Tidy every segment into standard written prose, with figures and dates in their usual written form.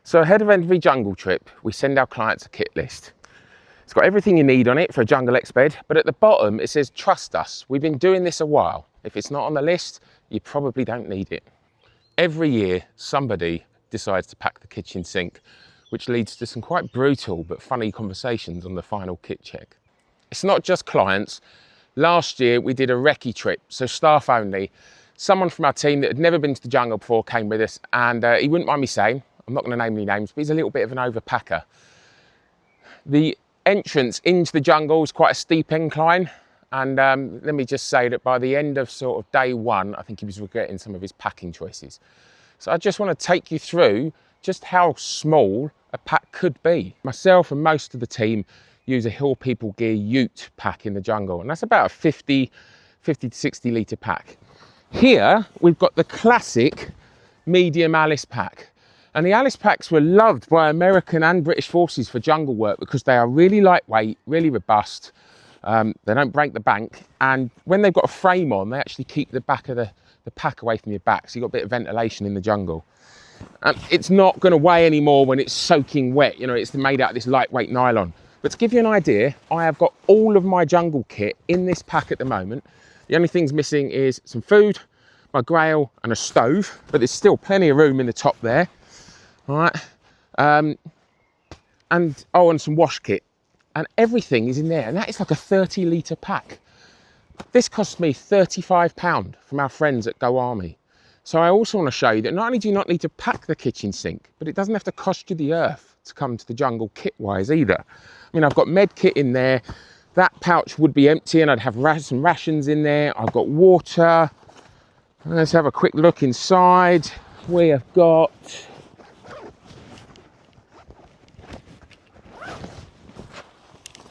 So ahead of every jungle trip, we send our clients a kit list. It's got everything you need on it for a jungle exped, but at the bottom it says, trust us, we've been doing this a while. If it's not on the list, you probably don't need it. Every year, somebody decides to pack the kitchen sink, which leads to some quite brutal but funny conversations on the final kit check. It's not just clients. Last year, we did a recce trip, so staff only. Someone from our team that had never been to the jungle before came with us, and he wouldn't mind me saying, I'm not going to name any names, but he's a little bit of an overpacker. The entrance into the jungle is quite a steep incline, and let me just say that by the end of sort of day one, I think he was regretting some of his packing choices. So I just want to take you through just how small a pack could be. Myself and most of the team use a Hill People Gear ute pack in the jungle, and that's about a 50 to 60 litre pack. Here, we've got the classic medium Alice pack. And the Alice packs were loved by American and British forces for jungle work because they are really lightweight, really robust. They don't break the bank. And when they've got a frame on, they actually keep the back of the pack away from your back. So you've got a bit of ventilation in the jungle. It's not going to weigh anymore when it's soaking wet. You know, it's made out of this lightweight nylon. But to give you an idea, I have got all of my jungle kit in this pack at the moment. The only things missing is some food, my grail and a stove, but there's still plenty of room in the top there. All right, and some wash kit, and everything is in there, and that is like a 30 litre pack. This cost me £35 from our friends at Go Army. So I also want to show you that not only do you not need to pack the kitchen sink, but it doesn't have to cost you the earth to come to the jungle kit-wise either. I mean, I've got med kit in there. That pouch would be empty, and I'd have some rations in there. I've got water. Let's have a quick look inside. We have got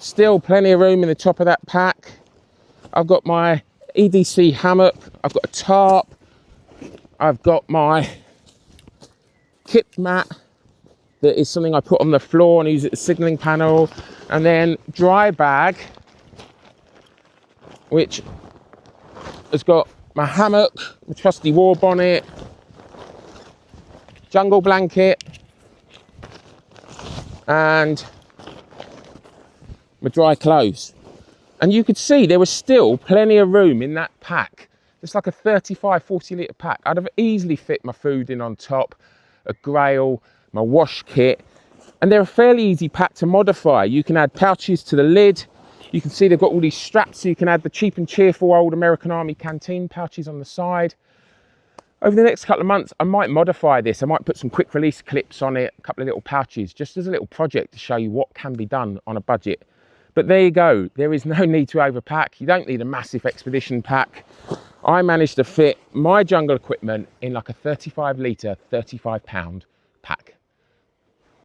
still plenty of room in the top of that pack. I've got my EDC hammock, I've got a tarp, I've got my kit mat that is something I put on the floor and use at the signalling panel, and then dry bag, which has got my hammock, my trusty war bonnet, jungle blanket, and my dry clothes. And you could see there was still plenty of room in that pack. It's like a 40 litre pack. I'd have easily fit my food in on top, a grail, my wash kit, and they're a fairly easy pack to modify. You can add pouches to the lid. You can see they've got all these straps, so you can add the cheap and cheerful old American Army canteen pouches on the side. Over the next couple of months, I might modify this. I might put some quick release clips on it, a couple of little pouches, just as a little project to show you what can be done on a budget. But there you go. There is no need to overpack. You don't need a massive expedition pack. I managed to fit my jungle equipment in like a 35 litre, £35 pack.